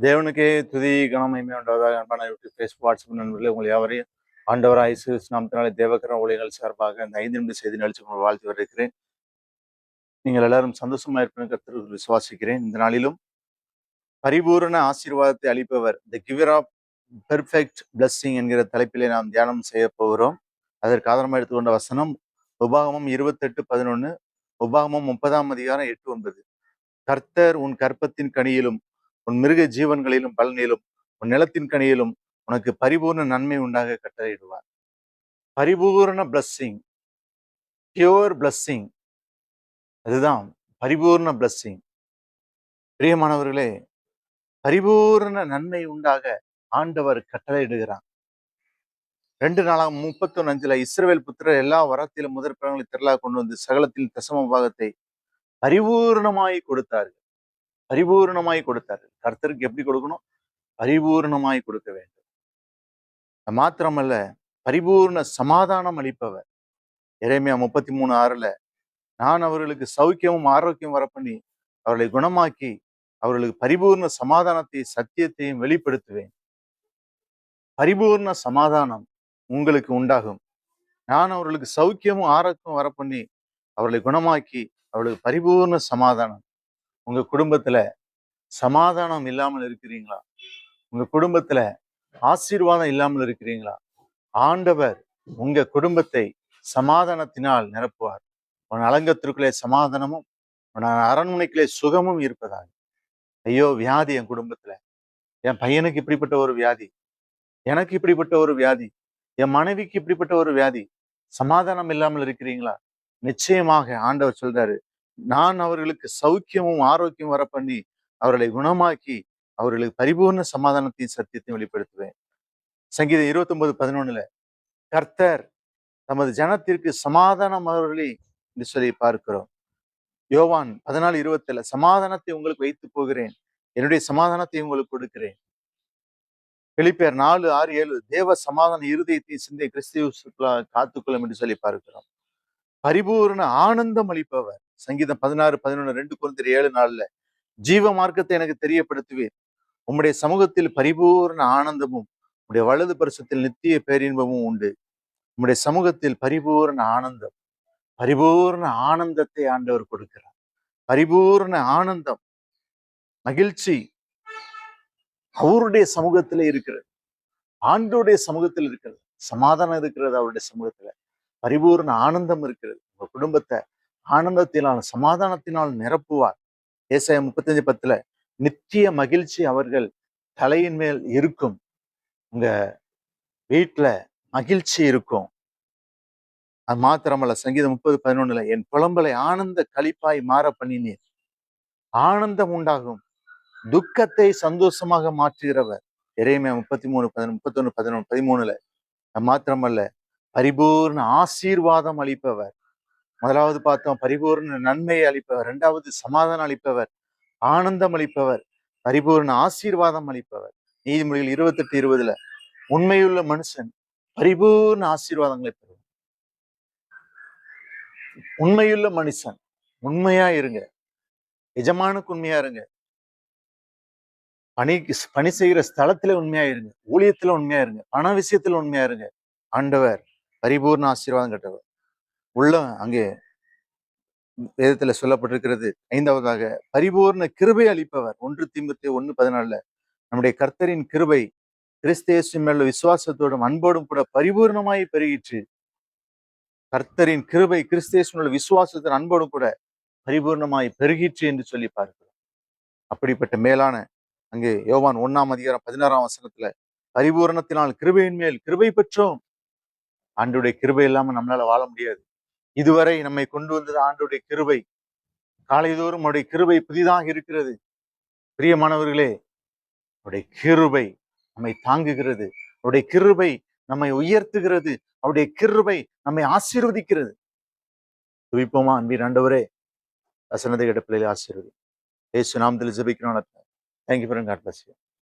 தேவனுக்கே துதி கனமகிமை உண்டாவதாக. அன்பான யூடியூப், ஃபேஸ்புக், வாட்ஸ்அப் நண்பர்களே, உங்களை யாவரையும் ஆண்டவராய் இயேசு கிறிஸ்து நாமத்தினாலே தேவக்கர ஊழியர்கள் சார்பாக இந்த 5 நிமிட செய்தி நிகழ்ச்சி உங்களை வாழ்த்து வருகிறேன். நீங்கள் எல்லாரும் சந்தோஷமா இருப்பேன் கர்த்தருக்கு விசுவாசிக்கிறேன். இந்த நாளிலும் பரிபூரண ஆசீர்வாதத்தை அளிப்பவர், தி கிவர் ஆஃப் பெர்ஃபெக்ட் பிளஸ்ஸிங் என்கிற தலைப்பிலே நாம் தியானம் செய்ய போகிறோம். அதற்கு ஆதாரமாக எடுத்துக்கொண்ட வசனம் உபாகமம் 28:11, உபாகமம் 30:8-9. கர்த்தர் உன் கற்பத்தின் கனியிலும் உன் மிருக ஜீவன்களிலும் பலனிலும் உன் நிலத்தின் கனியிலும் உனக்கு பரிபூர்ண நன்மை உண்டாக கட்டளையிடுவார். பரிபூர்ண பிளஸ்ஸிங், பியூர் பிளஸ்ஸிங், அதுதான் பரிபூர்ண பிளஸ்ஸிங். பிரியமானவர்களே, பரிபூர்ண நன்மை உண்டாக ஆண்டவர் கட்டளையிடுகிறார். 2 இஸ்ரவேல் புத்திரர் எல்லா வரத்திலும் முதற் பலன்களை திரளாக கொண்டு வந்து சகலத்தில் தசம பாகத்தை பரிபூர்ணமாய் கொடுத்தார்கள். பரிபூர்ணமாய் கொடுத்தார்கள். கர்த்தருக்கு எப்படி கொடுக்கணும்? பரிபூர்ணமாய் கொடுக்க வேண்டும். மாத்திரமல்ல, பரிபூர்ண சமாதானம் அளிப்பவர். எரேமியா 33:6, நான் அவர்களுக்கு சௌக்கியமும் ஆரோக்கியம் வரப்பண்ணி அவர்களை குணமாக்கி அவர்களுக்கு பரிபூர்ண சமாதானத்தை சத்தியத்தையும் வெளிப்படுத்துவேன். பரிபூர்ண சமாதானம் உங்களுக்கு உண்டாகும். நான் அவர்களுக்கு சௌக்கியமும் ஆரோக்கியம் வரப்பண்ணி அவர்களை குணமாக்கி அவர்களுக்கு பரிபூர்ண சமாதானம். உங்க குடும்பத்துல சமாதானம் இல்லாமல் இருக்கிறீங்களா? உங்க குடும்பத்துல ஆசீர்வாதம் இல்லாமல் இருக்கிறீங்களா? ஆண்டவர் உங்க குடும்பத்தை சமாதானத்தினால் நிரப்புவார். உன் அலங்கத்திற்குள்ளே சமாதானமும் உன் அரண்மனைக்குள்ளே சுகமும் இருப்பதாக. ஐயோ, வியாதி என் குடும்பத்துல, என் பையனுக்கு இப்படிப்பட்ட ஒரு வியாதி, எனக்கு இப்படிப்பட்ட ஒரு வியாதி, என் மனைவிக்கு இப்படிப்பட்ட ஒரு வியாதி, சமாதானம் இல்லாமல் இருக்கிறீங்களா? நிச்சயமாக ஆண்டவர் சொல்றாரு, நான் அவர்களுக்கு சௌக்கியமும் ஆரோக்கியம் வர பண்ணி அவர்களை குணமாக்கி அவர்களுக்கு பரிபூர்ண சமாதானத்தையும் சத்தியத்தையும் வெளிப்படுத்துவேன். சங்கீதம் 29:11, கர்த்தர் தமது ஜனத்திற்கு சமாதானம் அவர்களே என்று சொல்லி பார்க்கிறோம். யோவான் 14:27, சமாதானத்தை உங்களுக்கு வைத்து போகிறேன், என்னுடைய சமாதானத்தை உங்களுக்கு கொடுக்கிறேன். பிலிப்பியர் 4:6-7, தேவ சமாதான இருதயத்தை சிந்தை கிறிஸ்துவுக்குள்ளாக காத்துக்கொள்ளும் என்று சொல்லி பார்க்கிறோம். பரிபூர்ண ஆனந்தம் அளிப்பவர். சங்கீதம் 16:11, 2 கொரிந்தியர் 7:4, ஜீவ மார்க்கத்தை எனக்கு தெரியப்படுத்துவேன், உம்முடைய சமூகத்தில் பரிபூர்ண ஆனந்தமும் உம்முடைய வலது பரிசத்தில் நித்திய பேரின்பமும் உண்டு. உம்முடைய சமூகத்தில் பரிபூர்ண ஆனந்தம். பரிபூர்ண ஆனந்தத்தை ஆண்டவர் கொடுக்கிறார். பரிபூர்ண ஆனந்தம், மகிழ்ச்சி அவருடைய சமூகத்துல இருக்கிறது. ஆண்டோடைய சமூகத்தில் இருக்கிறது. சமாதானம் இருக்கிறது அவருடைய சமூகத்துல. பரிபூர்ண ஆனந்தம் இருக்கிறது. உங்க குடும்பத்தை ஆனந்தத்தினால் சமாதானத்தினால் நிரப்புவார். ஏசாயா 35:10, நித்திய மகிழ்ச்சி அவர்கள் தலையின் மேல் இருக்கும். உங்க வீட்டுல மகிழ்ச்சி இருக்கும். அது மாத்திரமல்ல, சங்கீதம் 30:11, என் புலம்பலை ஆனந்த களிப்பாய் மாற பண்ணினீர். ஆனந்தம் உண்டாகும். துக்கத்தை சந்தோஷமாக மாற்றுகிறவர். எரேமியா 33:31-13. மாத்திரமல்ல, பரிபூர்ண ஆசீர்வாதம் அளிப்பவர். முதலாவது பார்த்தோம், பரிபூர்ண நன்மையை அளிப்பவர். 2வது சமாதானம் அளிப்பவர், ஆனந்தம் அளிப்பவர், பரிபூர்ண ஆசீர்வாதம் அளிப்பவர். நீதிமொழிகள் 28:20, உண்மையுள்ள மனுஷன் பரிபூர்ண ஆசீர்வாதங்களை பெறுவார். உண்மையுள்ள மனுஷன், உண்மையா இருங்க, எஜமானுக்கு உண்மையா இருங்க, பணி செய்கிற ஸ்தலத்துல உண்மையா இருங்க, ஊழியத்துல உண்மையா இருங்க, பண விஷயத்துல உண்மையா இருங்க. ஆண்டவர் பரிபூர்ண ஆசீர்வாதம் கட்டவர். உள்ள அங்கே வேதத்துல சொல்லப்பட்டிருக்கிறது. 5வதாக பரிபூர்ண கிருபை அளிப்பவர். 1 தீமோத்தேயு 1:14, நம்முடைய கர்த்தரின் கிருபை கிறிஸ்து இயேசுவின் மேல் விசுவாசத்தோடும் அன்போடும் கூட பரிபூர்ணமாய் பெருகிற்று. கர்த்தரின் கிருபை கிறிஸ்து இயேசுவின் மேல் விசுவாசத்தோடும் அன்போடும் கூட பரிபூர்ணமாய் பெருகிற்று என்று சொல்லி பார்க்கிறோம். அப்படிப்பட்ட மேலான அங்கே யோவான் 1:16 பரிபூரணத்தினால் கிருபையின் மேல் கிருபை பெற்றோம். ஆண்டுடைய கிருபை இல்லாம நம்மளால வாழ முடியாது. இதுவரை நம்மை கொண்டு வந்தது ஆண்டுடைய கிருபை. காலைதோறும் அவருடைய கிருபை புதிதாக இருக்கிறது. பிரியமானவர்களே, அவருடைய கிருபை நம்மை தாங்குகிறது. அவருடைய கிருபை நம்மை உயர்த்துகிறது. அவருடைய கிருபை நம்மை ஆசீர்வதிக்கிறது. துதிப்போமா? அன்பின் ஆண்டவரே, வசனத்தை கேட்ட பிள்ளைகளை ஆசீர்வதி. இயேசு நாமத்தில் ஜெபிக்கிறோம். Thank you for God bless you.